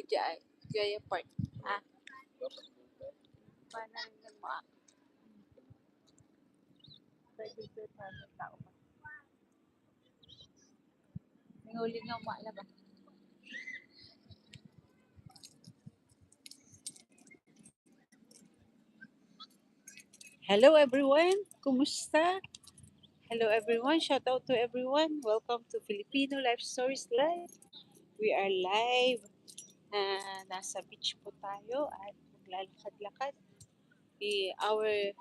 Jaya Park. Ah, paano rin mo? Pwede tao pa. May huli nga umaala ba? Hello everyone! Kumusta? Hello everyone! Shout out to everyone! Welcome to Filipino Life Stories Live. We are live. Nasa beach po tayo at maglalakad-lakad. Our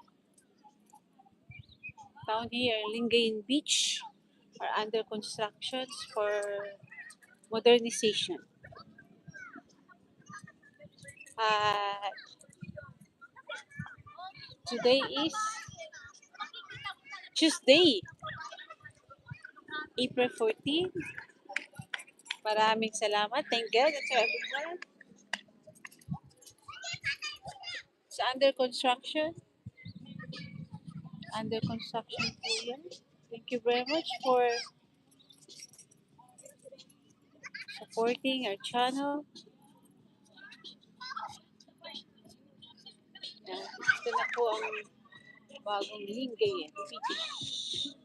town here, Lingayen Beach, are under constructions for modernization. Uh, Today is Tuesday, April 14. Maraming salamat. Thank God to everyone. It's under construction. Under construction po yan. Thank you very much for supporting our channel. Ito na po ang bagong Lingayen Beach.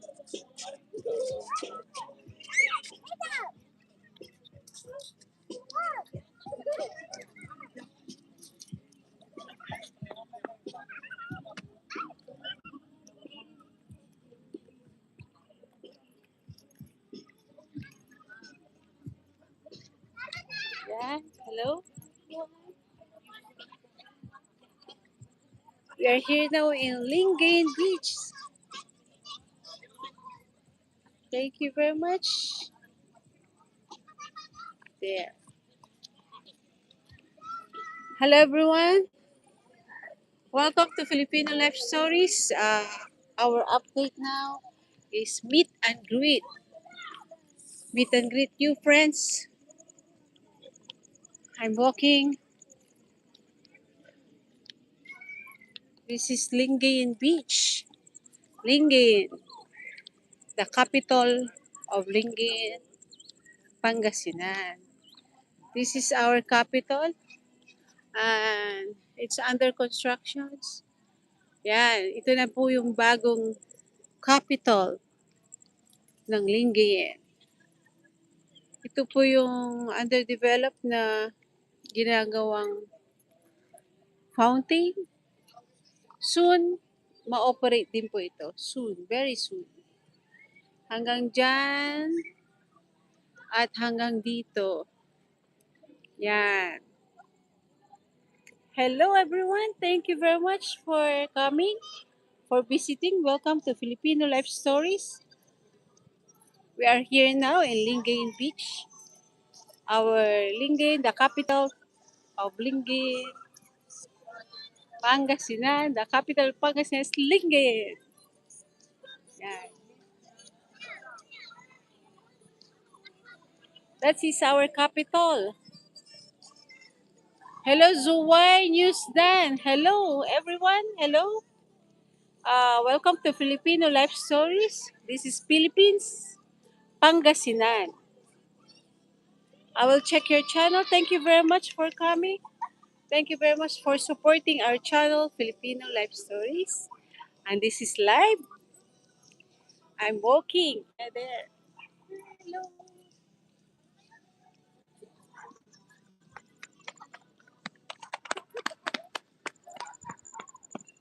Yan. Hello. We are here now in Lingayen Beach. Thank you very much. There. Hello everyone. Welcome to Filipino Life Stories. Our update now is meet and greet. Meet and greet you friends. I'm walking. This is Lingayen Beach. Lingayen, the capital of Lingayen, Pangasinan. This is our capital and it's under construction. Yan, ito na po yung bagong capital ng Lingayen. Ito po yung underdeveloped na ginagawang fountain. Soon, ma-operate din po ito. Soon, very soon. Hanggang dyan at hanggang dito. Yan. Hello everyone. Thank you very much for coming, for visiting. Welcome to Filipino Life Stories. We are here now in Lingayen Beach. Our Lingayen, the capital of Lingayen, Pangasinan. The capital of Pangasinan is Lingayen. Yan. That is our capital. Hello, Zuway News Dan. Hello, everyone. Hello. Welcome to Filipino Life Stories. This is Philippines, Pangasinan. I will check your channel. Thank you very much for coming. Thank you very much for supporting our channel, Filipino Life Stories. And this is live. I'm walking. There. Hello.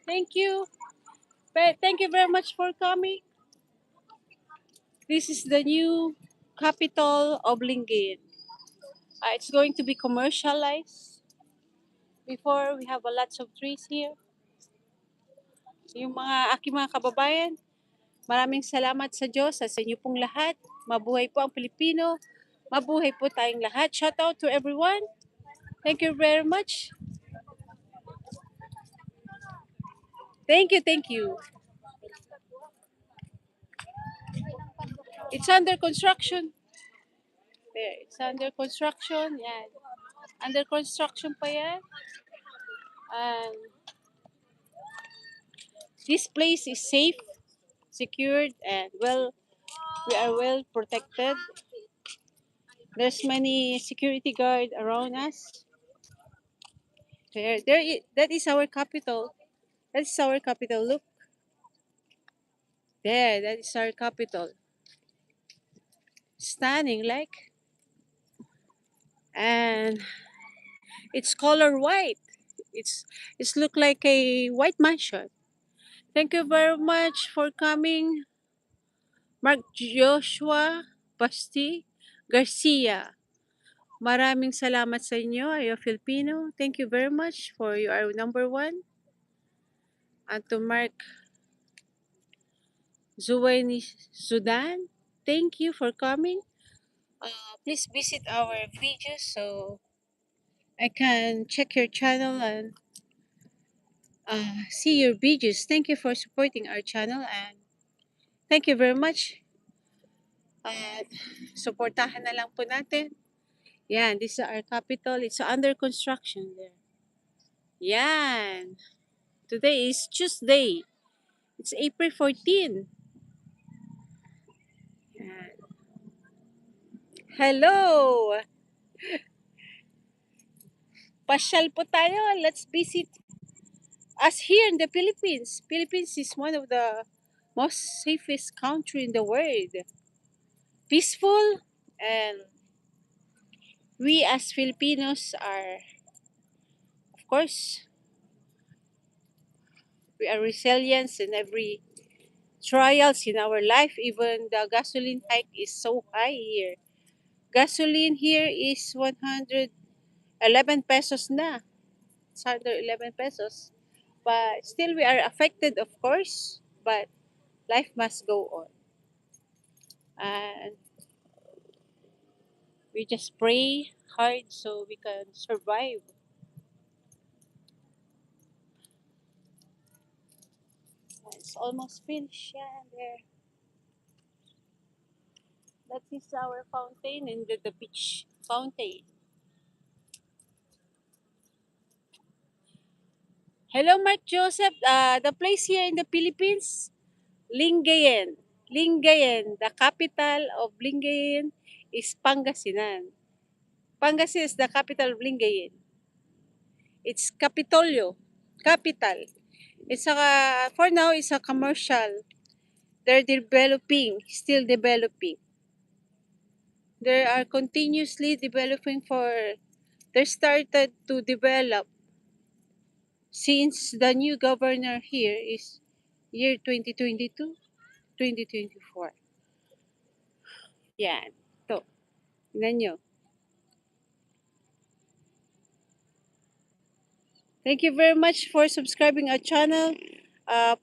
Thank you. Thank you very much for coming. This is the new capital of Lingayen. It's going to be commercialized. Before, we have a lots of trees here. Yung mga aking mga kababayan, maraming salamat sa Diyos at sa inyo pong lahat. Mabuhay po ang Pilipino. Mabuhay po tayong lahat. Shout out to everyone. Thank you very much. Thank you, thank you. It's under construction. There, it's under construction. Yan. Under construction pa yan. And this place is safe, secured, and we are well protected. There's many security guard around us. That is our capital. That is our capital. Look there. That is our capital. Stunning, like, and it's color white. It's it's look like a white mansion. Thank you very much for coming, Mark Joshua Basti Garcia. Maraming salamat sa inyo, Ayo Filipino. Thank you very much for you are number one. And to Mark Zuwaini Sudan, thank you for coming. Please visit our videos so I can check your channel and see your videos. Thank you for supporting our channel and thank you very much. At supportahan na lang po natin. Yan, this is our capital. It's under construction there. Yan. Today is Tuesday. It's April 14. Yan. Hello! Pasyal po tayo. Let's visit us here in the Philippines. Philippines is one of the most safest country in the world. Peaceful and we as Filipinos are, of course, we are resilient in every trials in our life. Even the gasoline hike is so high here. Gasoline here is 111 pesos na. It's 111 pesos. But still we are affected, of course. But life must go on. And we just pray hard so we can survive. It's almost finished. Yeah, there. That is our fountain and the beach fountain. Hello, Mark Joseph. The place here in the Philippines, Lingayen. Lingayen, the capital of Lingayen is Pangasinan. Pangasinan is the capital of Lingayen. It's Capitolio, capital. It's for now, it's a commercial. They're developing, still developing. They are continuously developing they started to develop since the new governor here is year 2022, 2024. Yan. To. Tignan nyo. Thank you very much for subscribing our channel.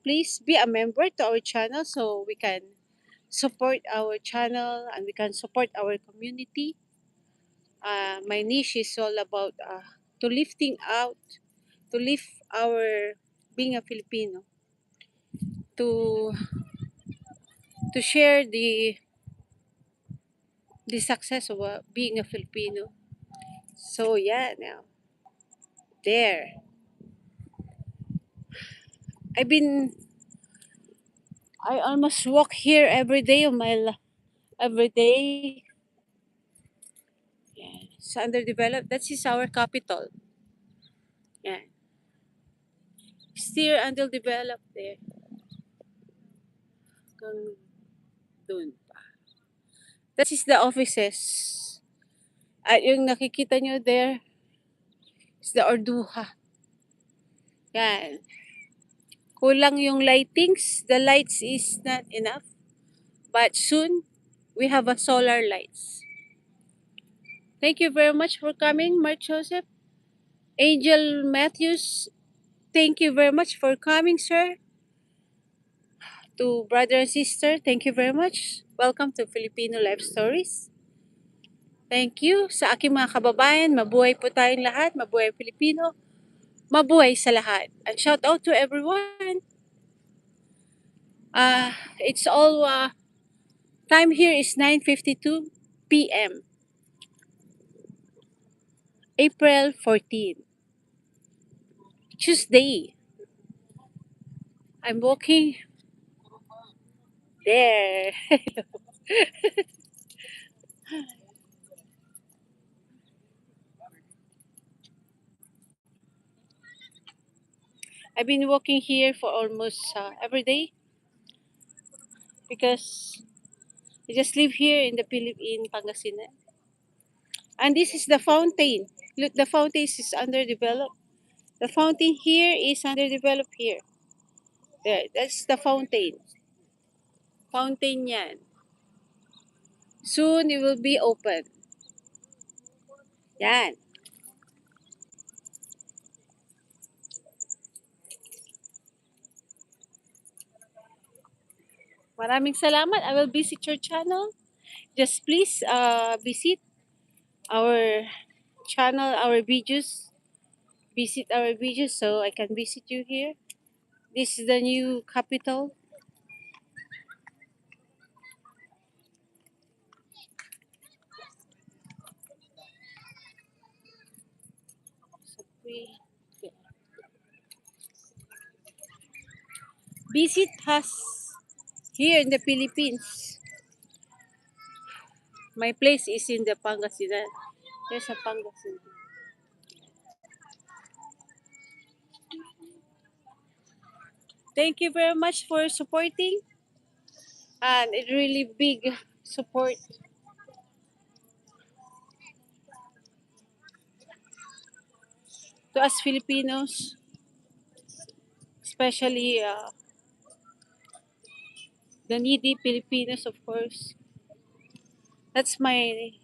Please be a member to our channel so we can support our channel and we can support our community. My niche is all about to lifting out, to lift our being a Filipino, to share the success of being a Filipino. So yeah, now there. I've been I almost walk here every day of my life. Every day. Yeah. It's underdeveloped. That is our capital. Yeah. Still underdeveloped there. Hanggang dun pa. That is the offices. At yung nakikita nyo there is the Orduha. Yan. Kulang yung lightings. The lights is not enough. But soon, we have a solar lights. Thank you very much for coming, Mark Joseph. Angel Matthews, thank you very much for coming, sir. To brother and sister, thank you very much. Welcome to Filipino Life Stories. Thank you sa aking mga kababayan. Mabuhay po tayong lahat. Mabuhay Filipino. Mabuhay sa lahat. And shout out to everyone. It's all time here is 9:52 p.m. April 14. Tuesday. I'm walking there. I've been walking here for almost every day because I just live here in the in Pangasinan. And this is the fountain. Look, the fountain is underdeveloped. The fountain here is underdeveloped here. There, that's the fountain. Fountain yan. Soon it will be open. Yan. Maraming salamat. I will visit your channel. Just please visit our channel, our videos. Visit our videos so I can visit you here. This is the new capital. So we visit us here in the Philippines. My place is in the Pangasinan. There's a Pangasinan. Thank you very much for supporting, and it really big support to us Filipinos, especially the needy Filipinos, of course. That's my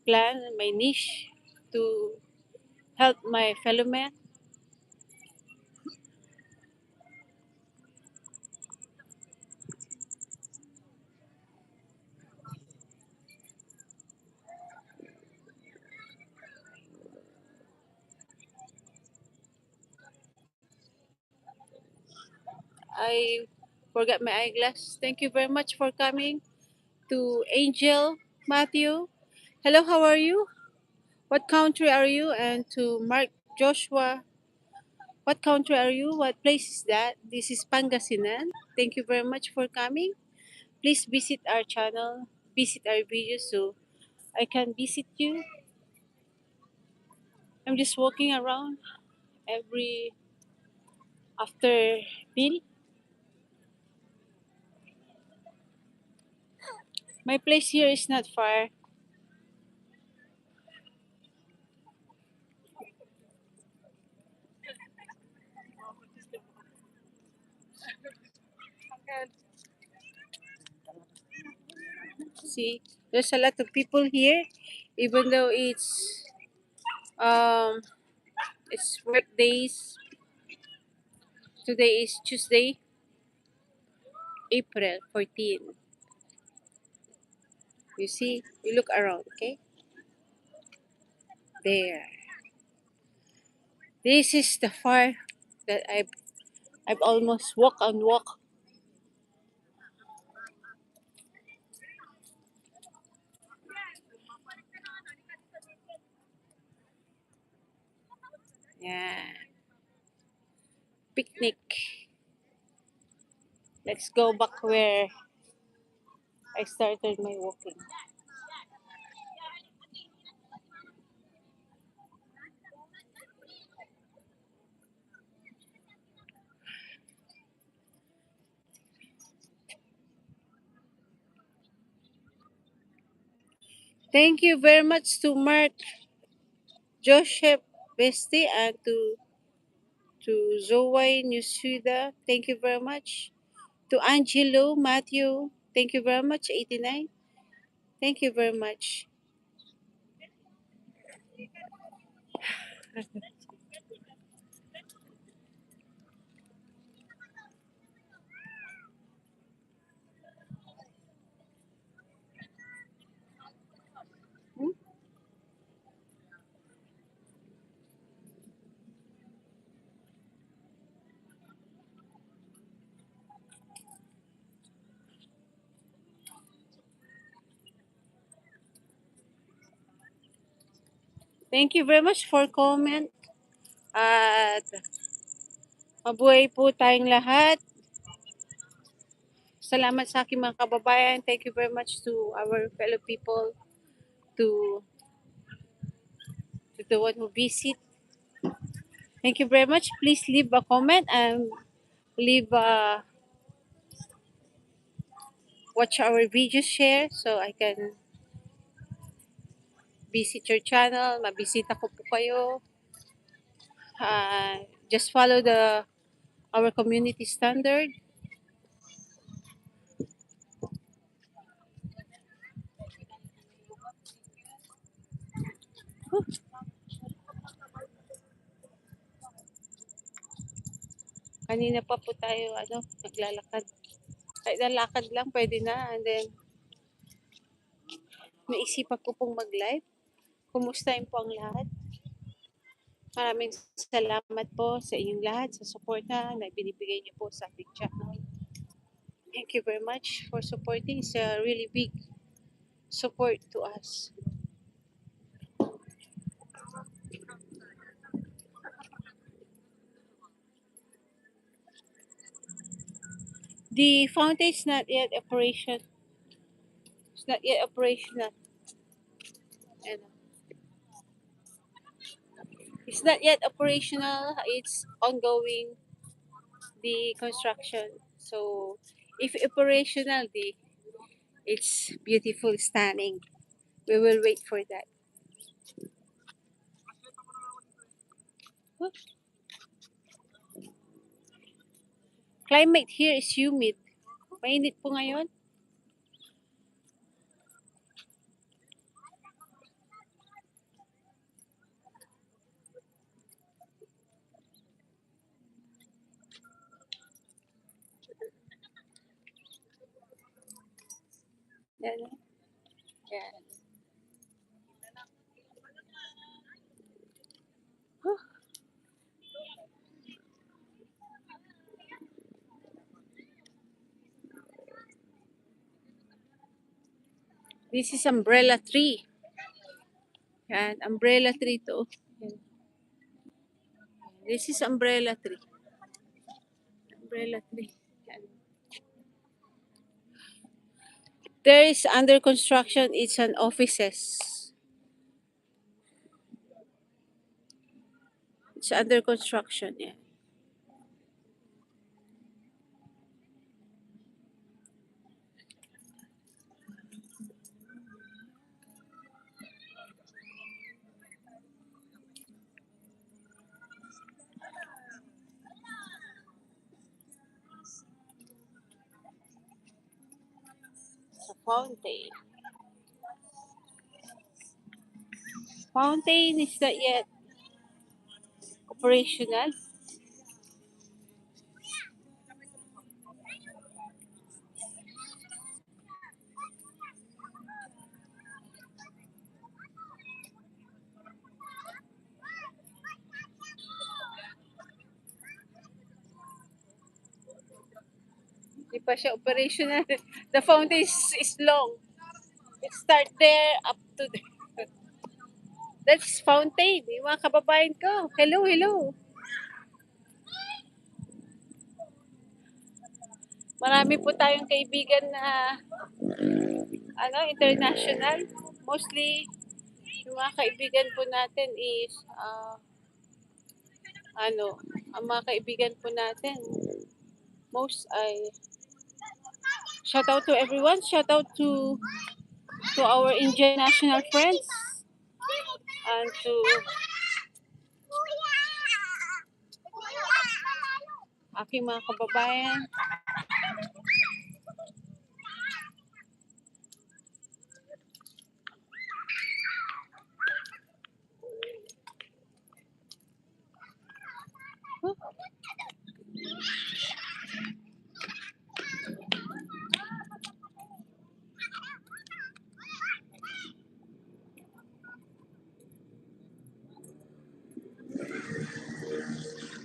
plan, my niche to help my fellow man. I forgot my eyeglass. Thank you very much for coming. To Angel Matthew. Hello, how are you? What country are you? And to Mark Joshua. What country are you? What place is that? This is Pangasinan. Thank you very much for coming. Please visit our channel, visit our videos so I can visit you. I'm just walking around every after meal. My place here is not far. See, there's a lot of people here, even though um it's work days. Today is Tuesday, April 14. You see, you look around, okay? There. This is the far that I've almost walk and walk. Yeah. Picnic. Let's go back where I started my walking. Thank you very much to Mark Joseph Besti and to Zoe Nusuda. Thank you very much. To Angelo Matthew. Thank you very much. 89. Thank you very much. Hmm? Thank you very much for comment. At mabuhay po tayong lahat. Salamat sa aking mga kababayan. Thank you very much to our fellow people, to the one who visit. Thank you very much. Please leave a comment and leave watch our videos, share so I can visit your channel. Mabisita ko po kayo. Just follow our community standard. Huh, kanina pa po tayo naglalakad. Kahit lalakad lang pwede na, and then naisipan ko pong mag-live. Kumustahin po ang lahat. Maraming salamat po sa inyong lahat sa suporta na binibigay niyo po sa ating channel. Thank you very much for supporting. It's a really big support to us. The fountain is not yet operation. It's not yet operational. Ano. It's not yet operational. It's ongoing the construction. So if operational, it's beautiful, stunning. We will wait for that. Huh? Climate here is humid. Mainit po ngayon. Yan. Yan. Huh. This is umbrella tree. Yan, umbrella tree to. Yan. This is umbrella tree. Umbrella tree. Yan. There is under construction. It's an offices. It's under construction. Yeah. It's a fountain. Fountain is not yet operational. Hindi pa siya operational. The fountain is long. It start there up to there. That's fountain. Yung mga kababayan ko. Hello, hello. Marami po tayong kaibigan na international. Mostly, yung mga kaibigan po natin is ang mga kaibigan po natin most ay shout out to everyone. Shout out to our Indian national friends and to aking mga kababayan.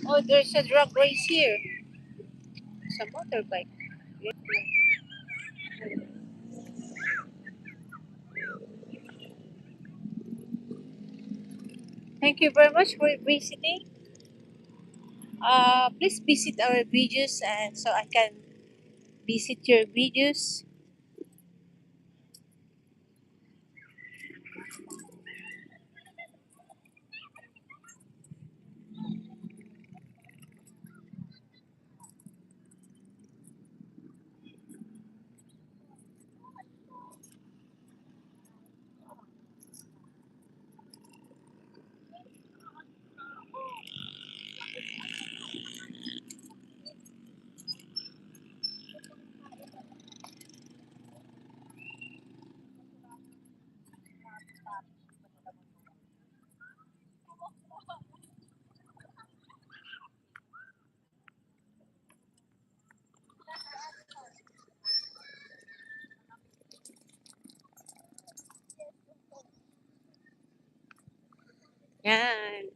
Oh, there's a drag race here. It's a motorbike. Thank you very much for visiting. Please visit our videos and so I can visit your videos. Yan.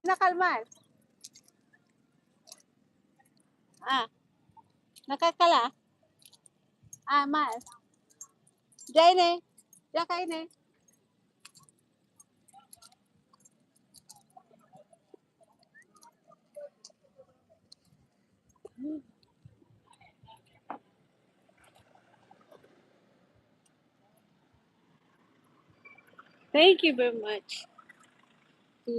Nakalman. Ah, nakakala. Ah, mas. Diyan eh. Diyan kayo eh. Thank you very much. To,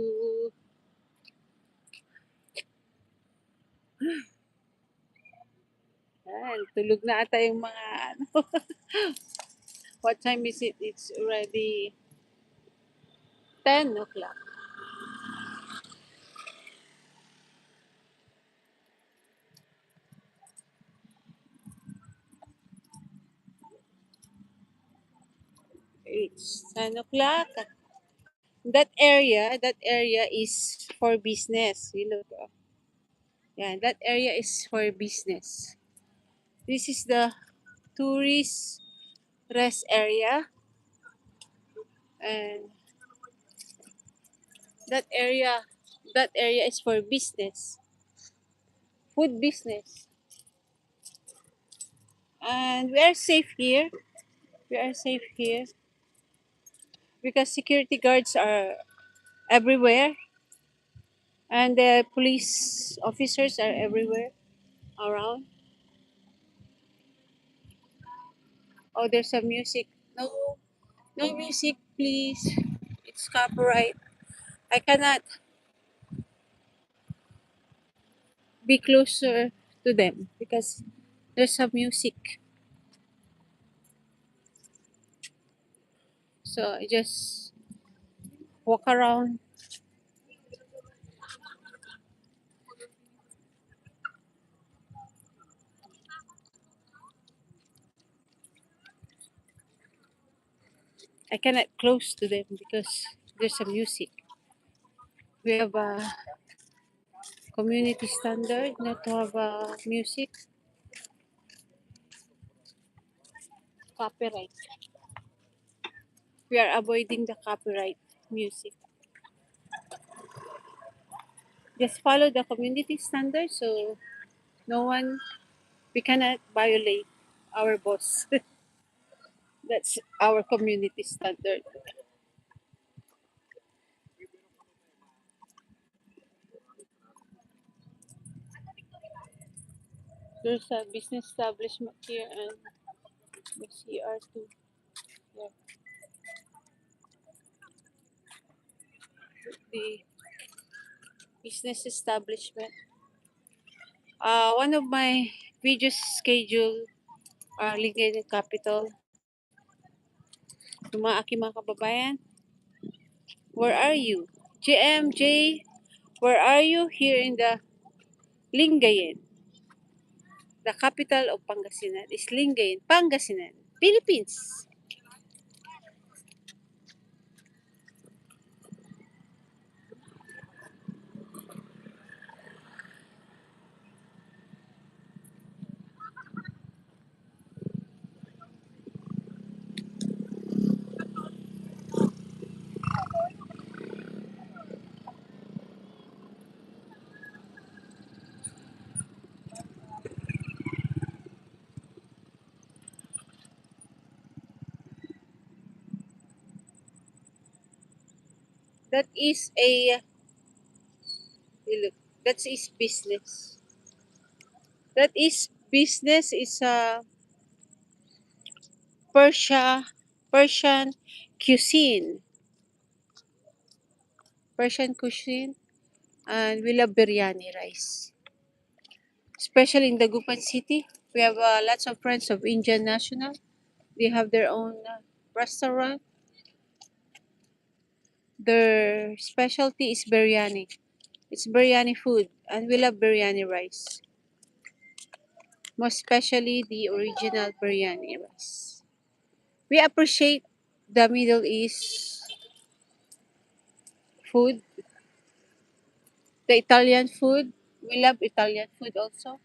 tulog na ata yung mga ano. What time is it? It's already 10 o'clock. It's 10 o'clock. That area is for business. You look. Yeah, that area is for business. This is the tourist rest area, and that area that area is for business, food business. And we are safe here. We are safe here because security guards are everywhere, and the police officers are everywhere around. Oh, there's some music. No, no music, please. It's copyright. I cannot be closer to them because there's some music. So I just walk around. I cannot close to them because there's some music. We have a community standard not to have music. Copyright. We are avoiding the copyright music. Just follow the community standard so no one, we cannot violate our boss. That's our community standard. There's a business establishment here and the CR2. Yeah, the business establishment. One of my videos scheduled Lingayen Capital. Yung mga aking mga kababayan, where are you? JMJ, where are you? Here in the Lingayen. The capital of Pangasinan is Lingayen, Pangasinan, Philippines. That is a, look, that is business. That is business is a Persian cuisine. Persian cuisine, and we love biryani rice. Especially in Dagupan City, we have lots of friends of Indian national. They have their own restaurant. Their specialty is biryani. It's biryani food, and we love biryani rice. Most especially the original biryani rice. We appreciate the Middle East food, the Italian food. We love Italian food also.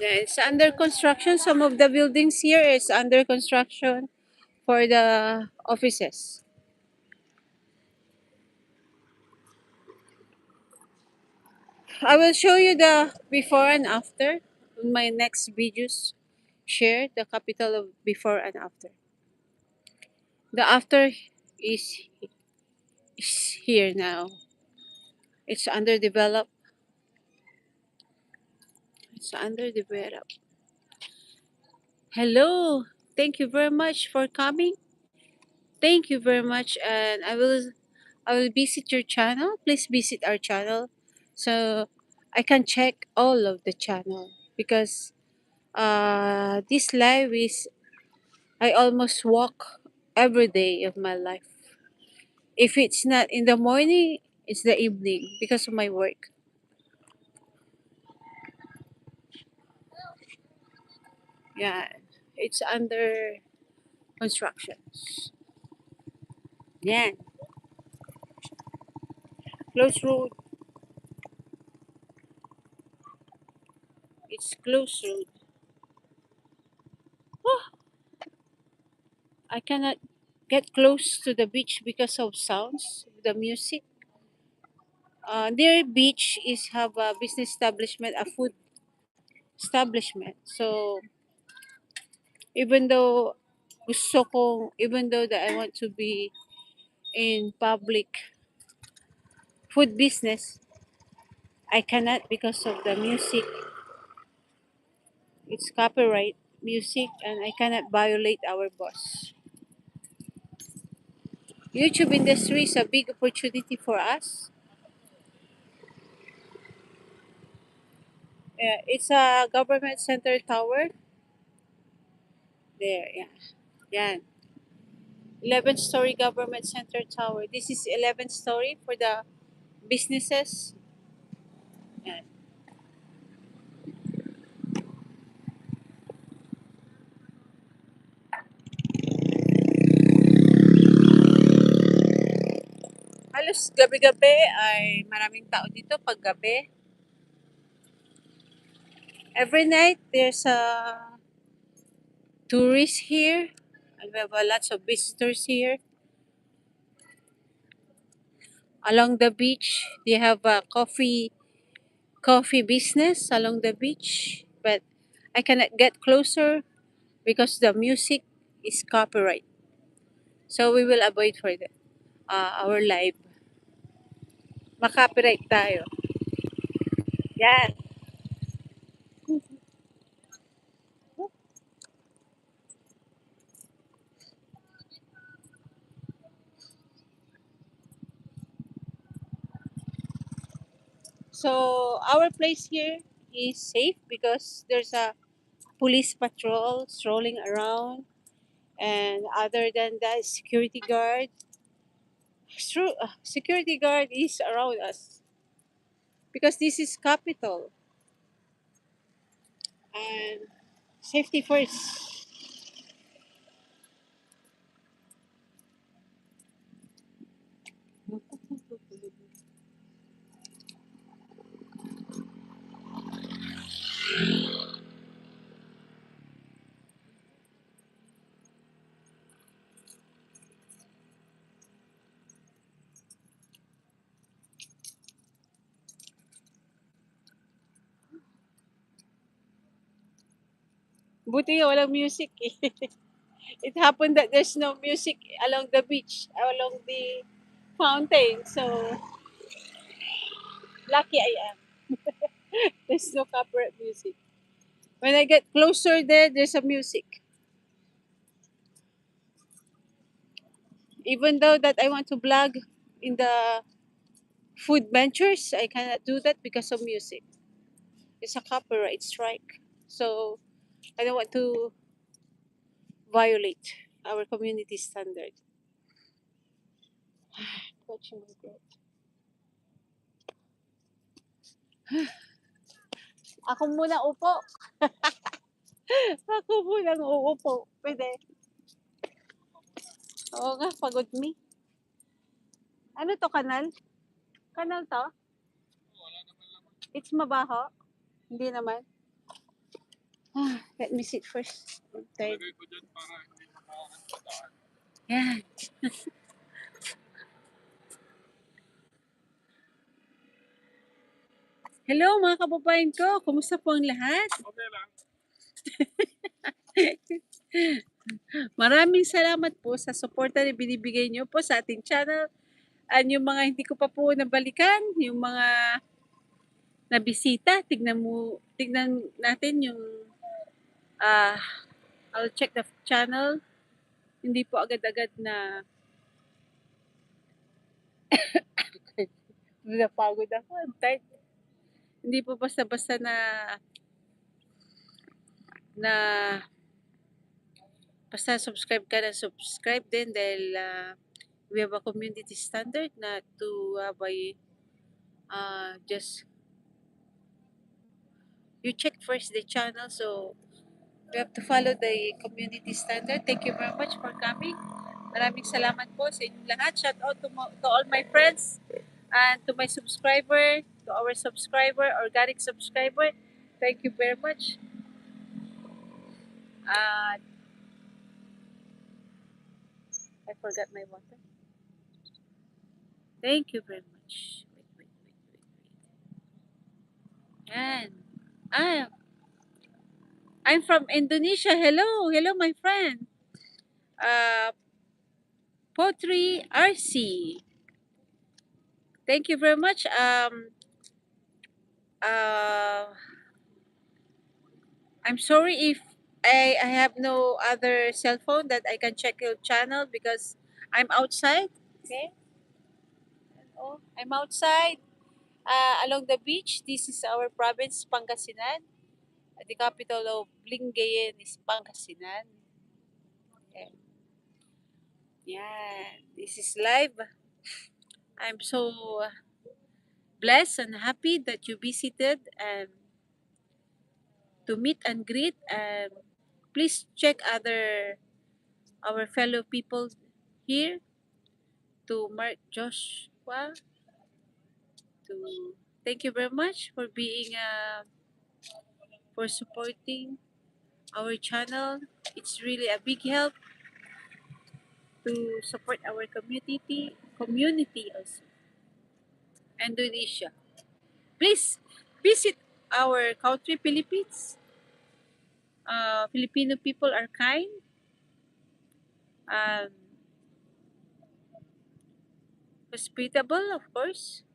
Yeah, it's under construction. Some of the buildings here is under construction for the offices. I will show you the before and after in my next videos. Share the capital of before and after. The after is, is here now. It's underdeveloped. It's underdeveloped. Hello. Thank you very much for coming. Thank you very much, and I will visit your channel. Please visit our channel, so I can check all of the channel because this live is I almost walk every day of my life. If it's not in the morning, it's the evening because of my work. Yeah, it's under construction. Yeah, close road. It's close road. Oh, I cannot get close to the beach because of sounds, the music. Near beach is have a business establishment, a food establishment. So even though that I want to be in public food business, I cannot because of the music. It's copyright music, and I cannot violate our boss. YouTube industry is a big opportunity for us. It's a government center tower. There, yeah. Yeah. 11-story government center tower. This is 11th story for the businesses. Yeah. Halos gabi-gabi ay maraming tao dito pag gabi. Every night there's a tourist here. And we have lots of visitors here. Along the beach, they have a coffee business along the beach. But I cannot get closer because the music is copyright. So we will avoid for our live. Makopyright tayo. Yan. So our place here is safe because there's a police patrol strolling around, and other than that, security guard. Security guard is around us because this is capital and safety first. Buti nga walang music eh. It happened that there's no music along the beach, along the fountain. So lucky I am. There's no copyright music. When I get closer there, there's a music. Even though that I want to blog in the food ventures, I cannot do that because of music. It's a copyright strike. So I don't want to violate. our community standard. Watching my breath. Ako muna upo. Ako muna uupo. Pwede. Oo nga, pagod me. Ano to, kanal? Kanal to? It's mabaho? Hindi naman. Let me sit first. I'm tired. Yan. Hello mga kababayan ko. Kumusta po ang lahat? Okay lang. Maraming salamat po sa suporta na binibigay niyo po sa ating channel. At yung mga hindi ko pa po nabalikan, yung mga nabisita, tignan natin yung ah I'll check the channel. Hindi po agad-agad na napagod ako. I'm tired. Hindi po basta-basta na basta subscribe ka na subscribe din dahil we have a community standard na to have a just you check first the channel, so we have to follow the community standard. Thank you very much for coming. Maraming salamat po sa inyong lahat. Shout out to all my friends and to my subscriber, to our subscriber, organic subscriber. Thank you very much. I forgot my water. Thank you very much. Wait. Yan. Ah, I'm from Indonesia. Hello, my friend. Potri RC. Thank you very much. I'm sorry if I have no other cell phone that I can check your channel because I'm outside. Okay. Oh, I'm outside along the beach. This is our province, Pangasinan. The capital of Lingayen is Pangasinan. Okay. Yeah, this is live. I'm so blessed and happy that you visited and to meet and greet, and please check our fellow people here, to Mark Joshua, to thank you very much for being for supporting our channel. It's really a big help to support our community also. Indonesia. Please visit our country, Philippines. Filipino people are kind, um, hospitable, of course,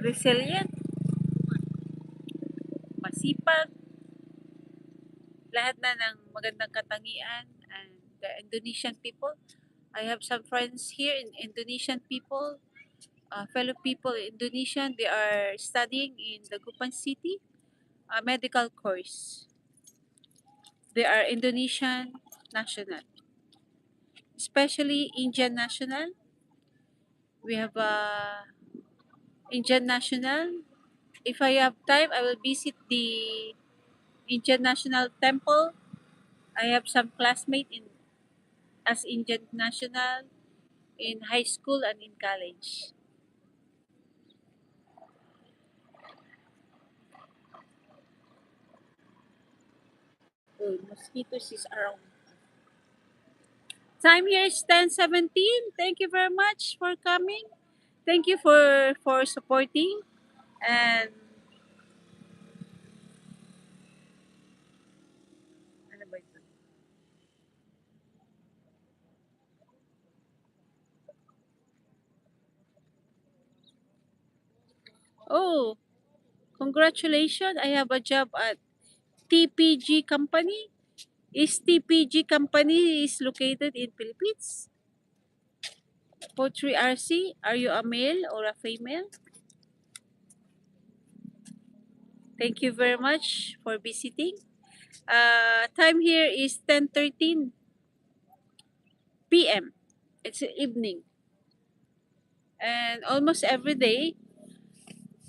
resilient, masipag, lahat na ng magandang katangian. And the Indonesian people, I have some friends here in Indonesian people, fellow people in Indonesian. They are studying in the Gupan City medical course. They are Indonesian national, especially Indian national. We have Indian national. If I have time, I will visit the Indian National Temple. I have some classmates in as Indian national in high school and in college. Oh, mosquitoes is around. Time here is 10:17. Thank you very much for coming. Thank you for supporting and ano ba ito? Oh, congratulations. I have a job at TPG company. Is TPG company is located in Philippines? Potri RC, are you a male or a female? Thank you very much for visiting. Time here is 10:13 p.m. It's evening. And almost every day,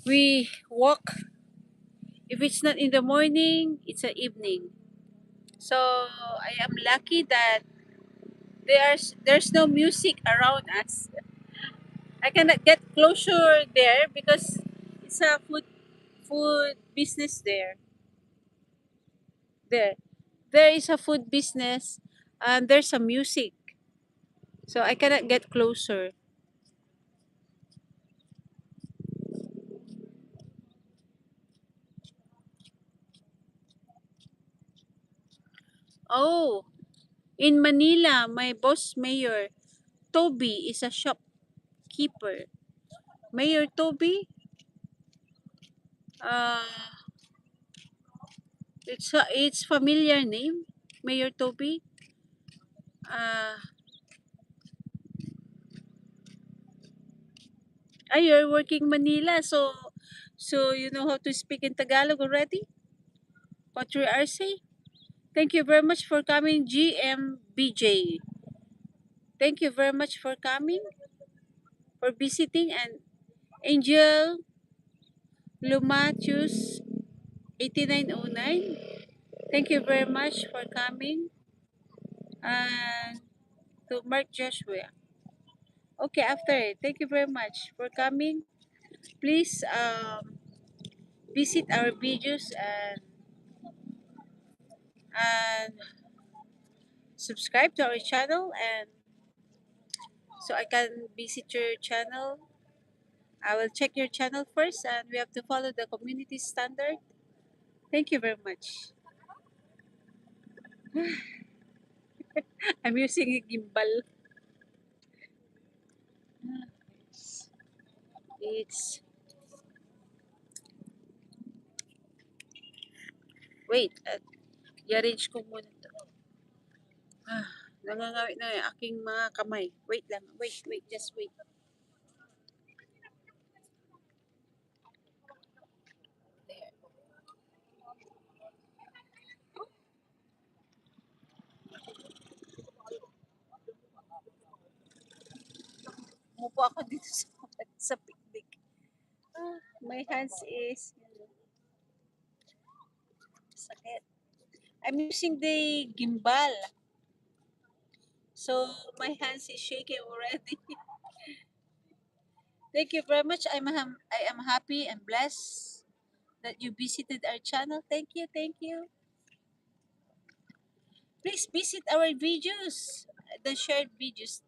we walk. If it's not in the morning, it's a evening. So I am lucky that there's no music around us. I cannot get closer there because it's a food business there. There there is a food business and there's a music. So I cannot get closer. Oh, in Manila, my boss mayor Toby is a shopkeeper. Mayor Toby, uh, it's familiar name. Mayor Toby. Uh, you're working Manila, so you know how to speak in Tagalog already. Patri RC. Thank you very much for coming, GMBJ. Thank you very much for coming, for visiting, and Angel Lumatius 8909. Thank you very much for coming. And to Mark Joshua. Okay, after. Thank you very much for coming. Please visit our videos and subscribe to our channel, and so I can visit your channel. I will check your channel first, and we have to follow the community standard. Thank you very much. I'm using a gimbal. It's wait, i-arrange ko muna to. Ah, nangangawit na yung aking mga kamay. Wait lang. Wait, just wait. There. Umupo ako dito sa picnic. My hands is sakit. I'm using the gimbal. So my hands is shaking already. Thank you very much. I am happy and blessed that you visited our channel. Thank you, thank you. Please visit our videos, the shared videos.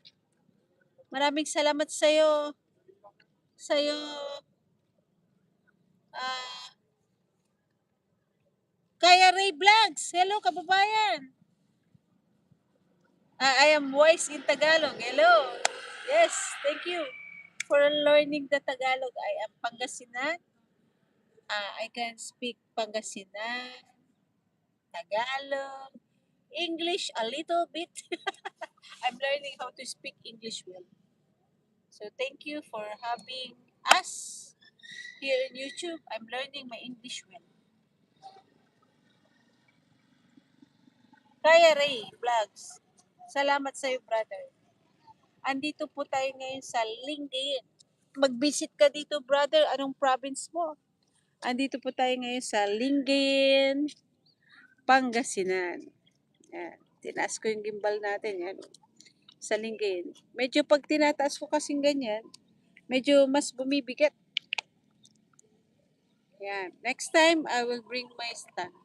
Maraming salamat sa'yo, ah, Kaya Ray Vlogs. Hello, kababayan. I am wise in Tagalog. Hello. Yes, thank you for learning the Tagalog. I am Pangasinan. I can speak Pangasinan, Tagalog, English a little bit. I'm learning how to speak English well. So thank you for having us here in YouTube. I'm learning my English well. Kaya Ray Vlogs. Salamat sa iyo, brother. Andito po tayo ngayon sa Lingayen. Mag-visit ka dito, brother. Anong province mo? Andito po tayo ngayon sa Lingayen, Pangasinan. Yan. Tinaas ko yung gimbal natin. Yan. Sa Lingayen. Medyo pag tinataas ko kasing ganyan, medyo mas bumibigat. Yan. Next time, I will bring my stand.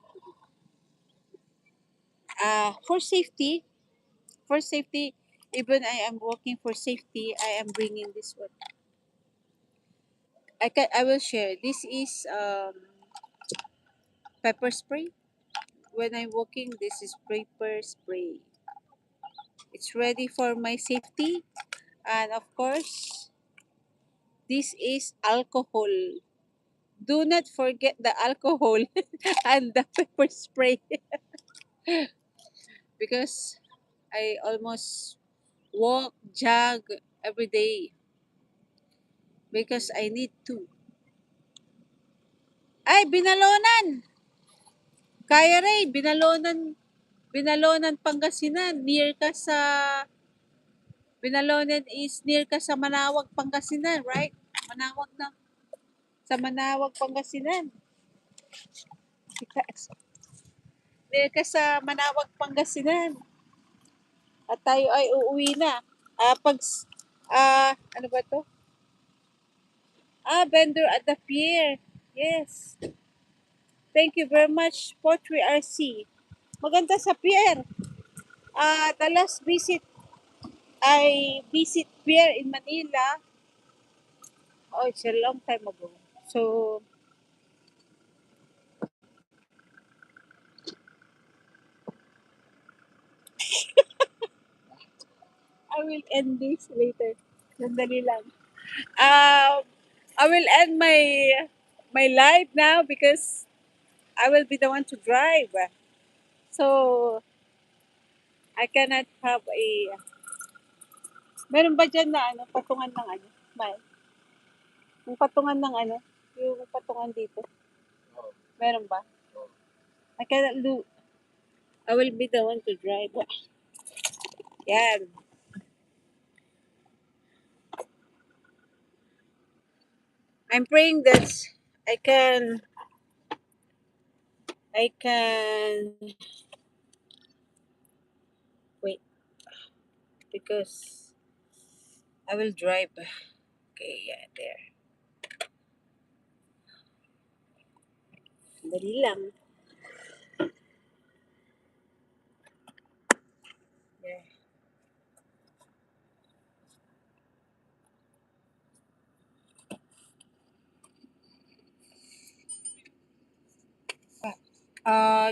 For safety, even I am working for safety, I am bringing this one. I will share. This is pepper spray. When I'm walking, this is pepper spray. It's ready for my safety. And of course, this is alcohol. Do not forget the alcohol and the pepper spray because I almost walk, jog every day because I need to. Ay, binalonan! Kaya rin, Binalonan, Pangasinan. Binalonan is near ka sa Manawag, Pangasinan, right? Manawag na. Sa Manawag, Pangasinan. Near ka sa Manawag, Pangasinan. At tayo ay uuwi na. Ano ba to? Vendor at the pier. Yes. Thank you very much, Pottery RC. Maganda sa pier. The last visit I visit pier in Manila. Oh, it's a long time ago. So, I will end this later. Sandali lang. I will end my live now because I will be the one to drive. So, I cannot have meron ba dyan na patungan ng May, yung patungan ng yung patungan dito. Meron ba? I cannot do, I will be the one to drive. Yan. I'm praying that I can, I can, wait, because I will drive. Okay, yeah, there. Dali lang. Yeah.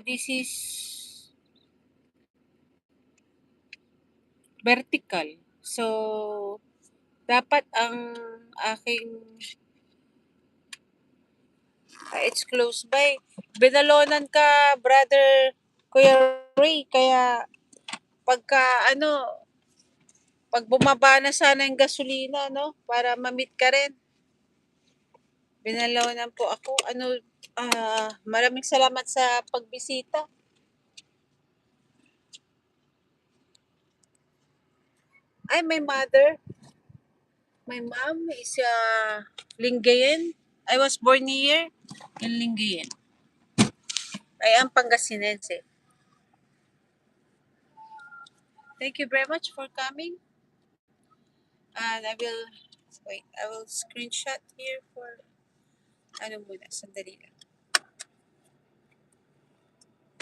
This is vertical. So, dapat ang aking, it's close by. Binalonan ka, brother Kuya Ray. Kaya, pagka, pag bumaba na sana yung gasolina, para ma-meet ka rin. Binalonan po ako. Maraming salamat sa pagbisita. Ay, my mom is Lingayen. I was born here in Lingayen. I am Pangasinense. Thank you very much for coming. And I will screenshot here for, sandali lang.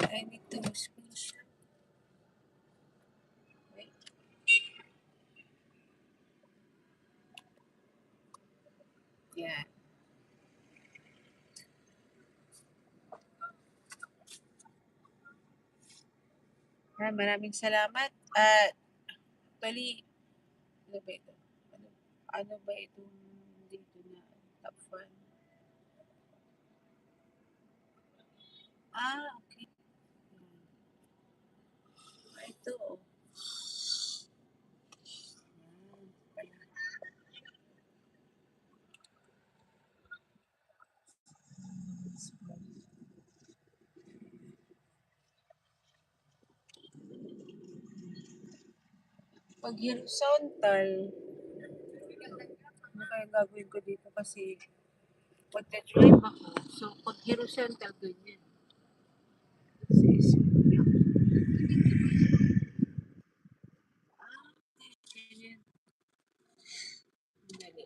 I need to screenshot. Wait. Yeah. Maraming salamat. At, ano ba ito? Ano ba itong dito na top 1? Okay. Ito. Pala. Pag horizontal, ano kaya gagawin ko dito kasi pagka-drive ako. So, pag horizontal, ganyan. Ganyan. Dali.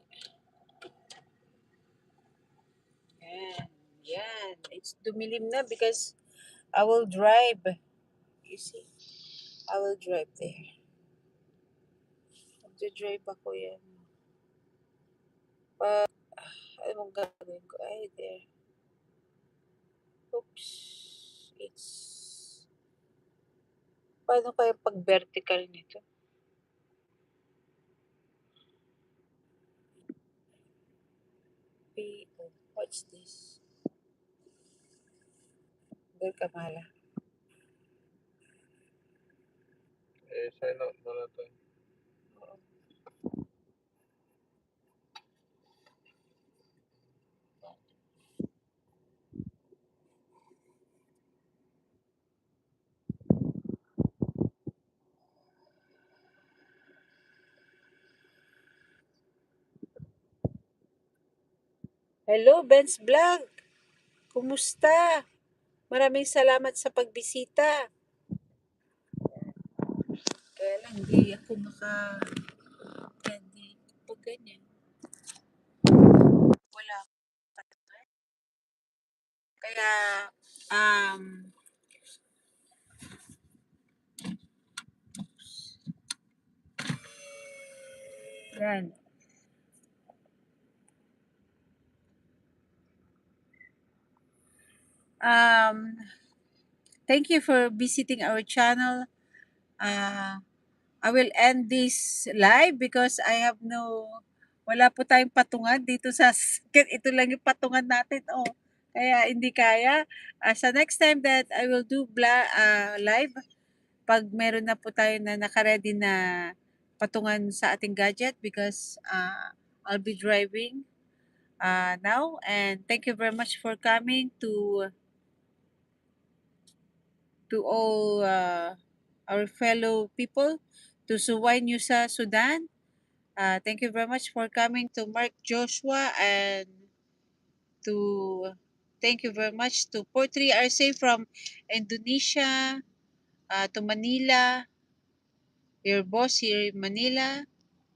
Yan. Yan. It's dumilim na because I will drive. You see? I will drive there. Magdadrive ako yan. Anong gagawin ko? Ay, there. Oops. Paano kaya pag vertical nito? What's this? Guacamala. Sign out mo na to. Hello, Ben's Vlog. Kumusta? Maraming salamat sa pagbisita. Kaya lang, di ako hindi pag ganyan. Wala katagal. Kaya, um, yan. Um, Thank you for visiting our channel. I will end this live because I have wala po tayong patungan dito sa ito lang yung patungan natin. Oh, kaya hindi kaya. Sa next time that I will do live, pag meron na po tayo na nakaready na patungan sa ating gadget because I'll be driving now. And thank you very much for coming to all our fellow people to Suway Nusa, Sudan. Thank you very much for coming to Mark Joshua and to thank you very much to Portri Arce from Indonesia, to Manila, your boss here in Manila.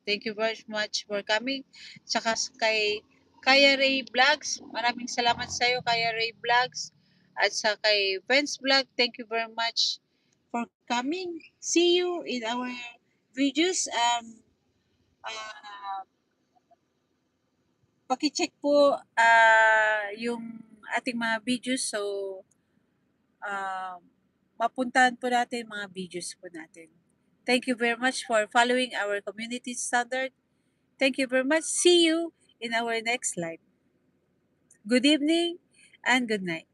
Thank you very much for coming. Saka kay Kaya Ray Vlogs, maraming salamat sa iyo Kaya Ray Vlogs. At sa kay Vince Vlog, thank you very much for coming. See you in our videos. Uh, Paki-check po yung ating mga videos. So, mapuntahan po natin mga videos po natin. Thank you very much for following our community standard. Thank you very much. See you in our next live. Good evening and good night.